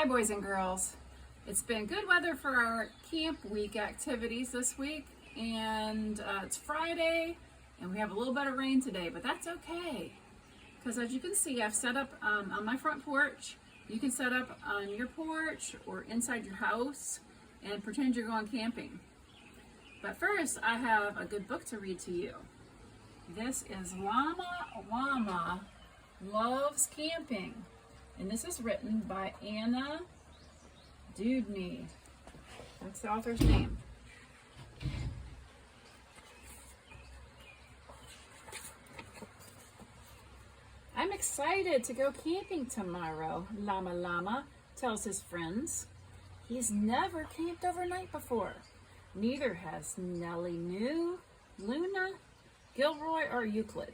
Hi boys and girls. It's been good weather for our camp week activities this week, and it's Friday and we have a little bit of rain today, but that's okay because as you can see, I've set up on my front porch. You can set up on your porch or inside your house and pretend you're going camping. But first, I have a good book to read to you. This is Llama Loves Camping. And this is written by Anna Dewdney. That's the author's name. I'm excited to go camping tomorrow, Llama tells his friends. He's never camped overnight before. Neither has Nellie New, Luna, Gilroy, or Euclid.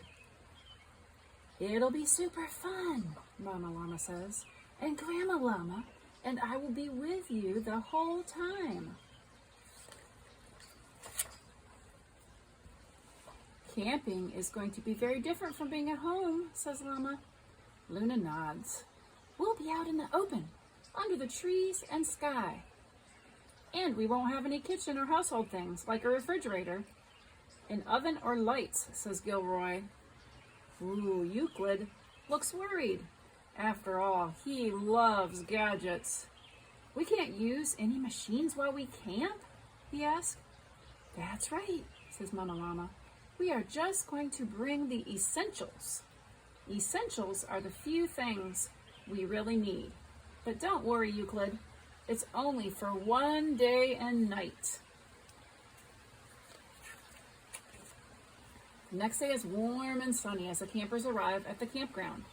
It'll be super fun, Mama Llama says, and Grandma Llama and I will be with you the whole time. Camping is going to be very different from being at home, says Llama. Luna nods. We'll be out in the open, under the trees and sky. And we won't have any kitchen or household things like a refrigerator, an oven or lights, says Gilroy. Ooh, Euclid looks worried. After all, he loves gadgets. We can't use any machines while we camp? He asked. That's right, says Mama Llama. We are just going to bring the essentials. Essentials are the few things we really need. But don't worry, Euclid. It's only for one day and night. The next day is warm and sunny as the campers arrive at the campground.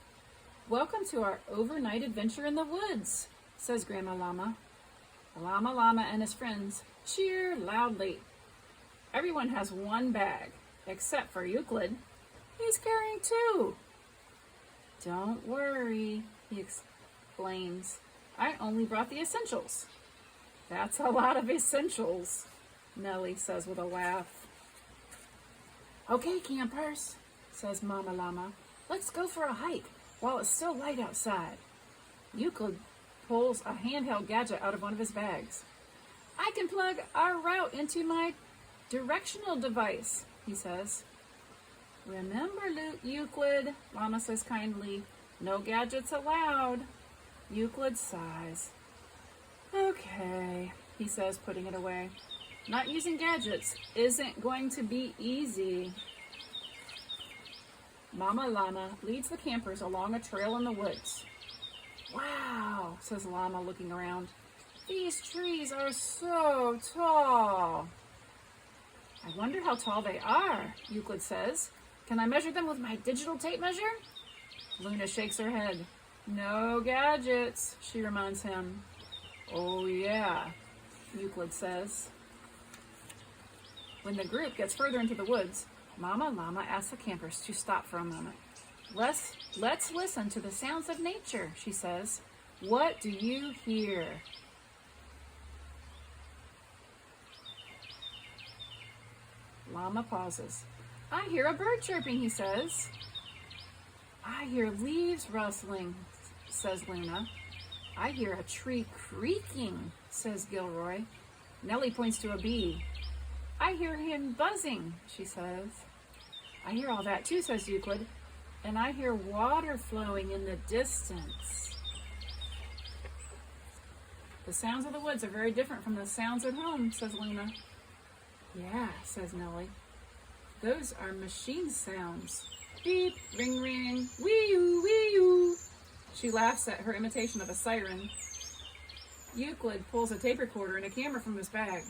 Welcome to our overnight adventure in the woods, says Grandma Llama. Llama and his friends cheer loudly. Everyone has one bag, except for Euclid. He's carrying two. Don't worry, he explains. I only brought the essentials. That's a lot of essentials, Nellie says with a laugh. Okay, campers, says Mama Llama. Let's go for a hike while it's still light outside. Euclid pulls a handheld gadget out of one of his bags. I can plug our route into my directional device, he says. Remember, Euclid, Llama says kindly. No gadgets allowed. Euclid sighs. Okay, he says, putting it away. Not using gadgets isn't going to be easy. Mama Llama leads the campers along a trail in the woods. Wow, says Llama, looking around. These trees are so tall. I wonder how tall they are, Euclid says. Can I measure them with my digital tape measure? Luna shakes her head. No gadgets, she reminds him. Oh yeah, Euclid says. When the group gets further into the woods, Mama Llama asks the campers to stop for a moment. Let's listen to the sounds of nature, she says. What do you hear? Llama pauses. I hear a bird chirping, he says. I hear leaves rustling, says Luna. I hear a tree creaking, says Gilroy. Nellie points to a bee. I hear him buzzing, she says. I hear all that too, says Euclid. And I hear water flowing in the distance. The sounds of the woods are very different from the sounds at home, says Luna. Yeah, says Nellie. Those are machine sounds. Beep, ring, ring, wee-oo, wee-oo. She laughs at her imitation of a siren. Euclid pulls a tape recorder and a camera from his bag.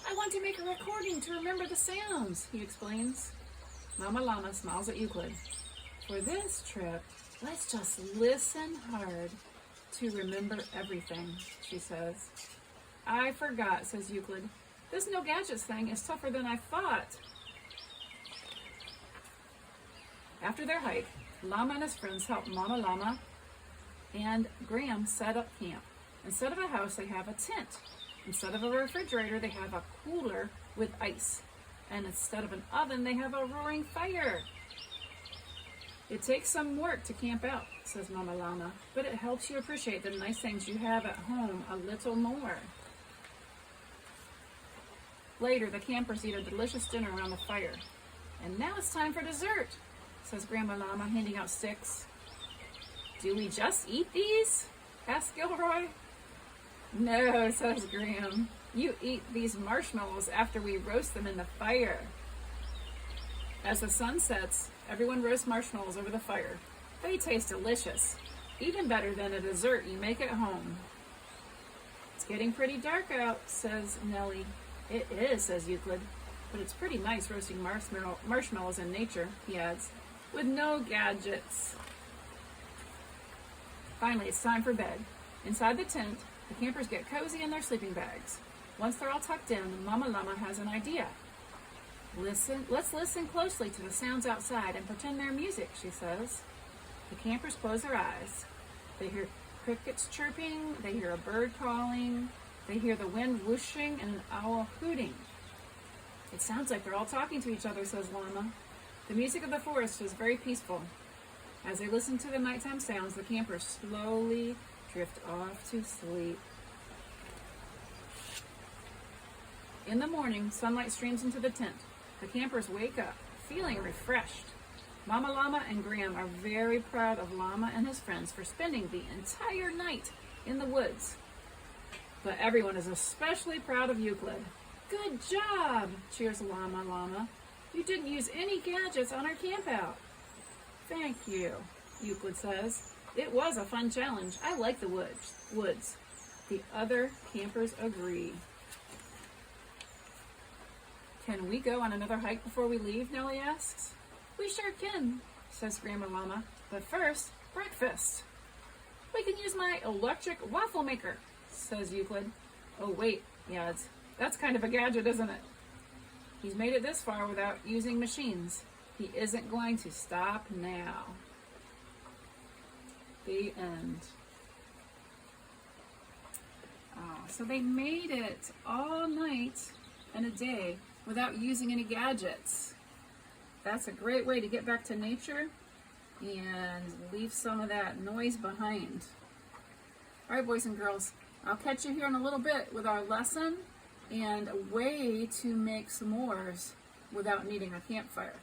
I want to make a recording to remember the sounds, he explains. Mama Llama smiles at Euclid. For this trip, let's just listen hard to remember everything, she says. I forgot, says Euclid. This no gadgets thing is tougher than I thought. After their hike, Llama and his friends help Mama Llama and Graham set up camp. Instead of a house, they have a tent. Instead of a refrigerator, they have a cooler with ice. And instead of an oven, they have a roaring fire. It takes some work to camp out, says Mama Llama, but it helps you appreciate the nice things you have at home a little more. Later, the campers eat a delicious dinner around the fire. And now it's time for dessert, says Grandma Llama, handing out sticks. Do we just eat these? Asked Gilroy. No, says Graham. You eat these marshmallows after we roast them in the fire. As the sun sets, everyone roasts marshmallows over the fire. They taste delicious, even better than a dessert you make at home. It's getting pretty dark out, says Nellie. It is, says Euclid, but it's pretty nice roasting marshmallows in nature, he adds, with no gadgets. Finally, it's time for bed. Inside the tent, the campers get cozy in their sleeping bags. Once they're all tucked in, Mama Llama has an idea. Let's listen closely to the sounds outside and pretend they're music, she says. The campers close their eyes. They hear crickets chirping, they hear a bird calling, they hear the wind whooshing and an owl hooting. It sounds like they're all talking to each other, says Llama. The music of the forest is very peaceful. As they listen to the nighttime sounds, the campers slowly drift off to sleep. In the morning, sunlight streams into the tent. The campers wake up, feeling refreshed. Mama Llama and Graham are very proud of Llama and his friends for spending the entire night in the woods. But everyone is especially proud of Euclid. Good job, cheers Llama. You didn't use any gadgets on our campout. Thank you, Euclid says. It was a fun challenge. I like the woods. The other campers agree. Can we go on another hike before we leave? Nellie asks. We sure can, says Grandma Llama. But first, breakfast. We can use my electric waffle maker, says Euclid. Oh wait, he adds. That's kind of a gadget, isn't it? He's made it this far without using machines. He isn't going to stop now. The end. So they made it all night and a day without using any gadgets. That's a great way to get back to nature and leave some of that noise behind. All right, boys and girls, I'll catch you here in a little bit with our lesson and a way to make s'mores without needing a campfire.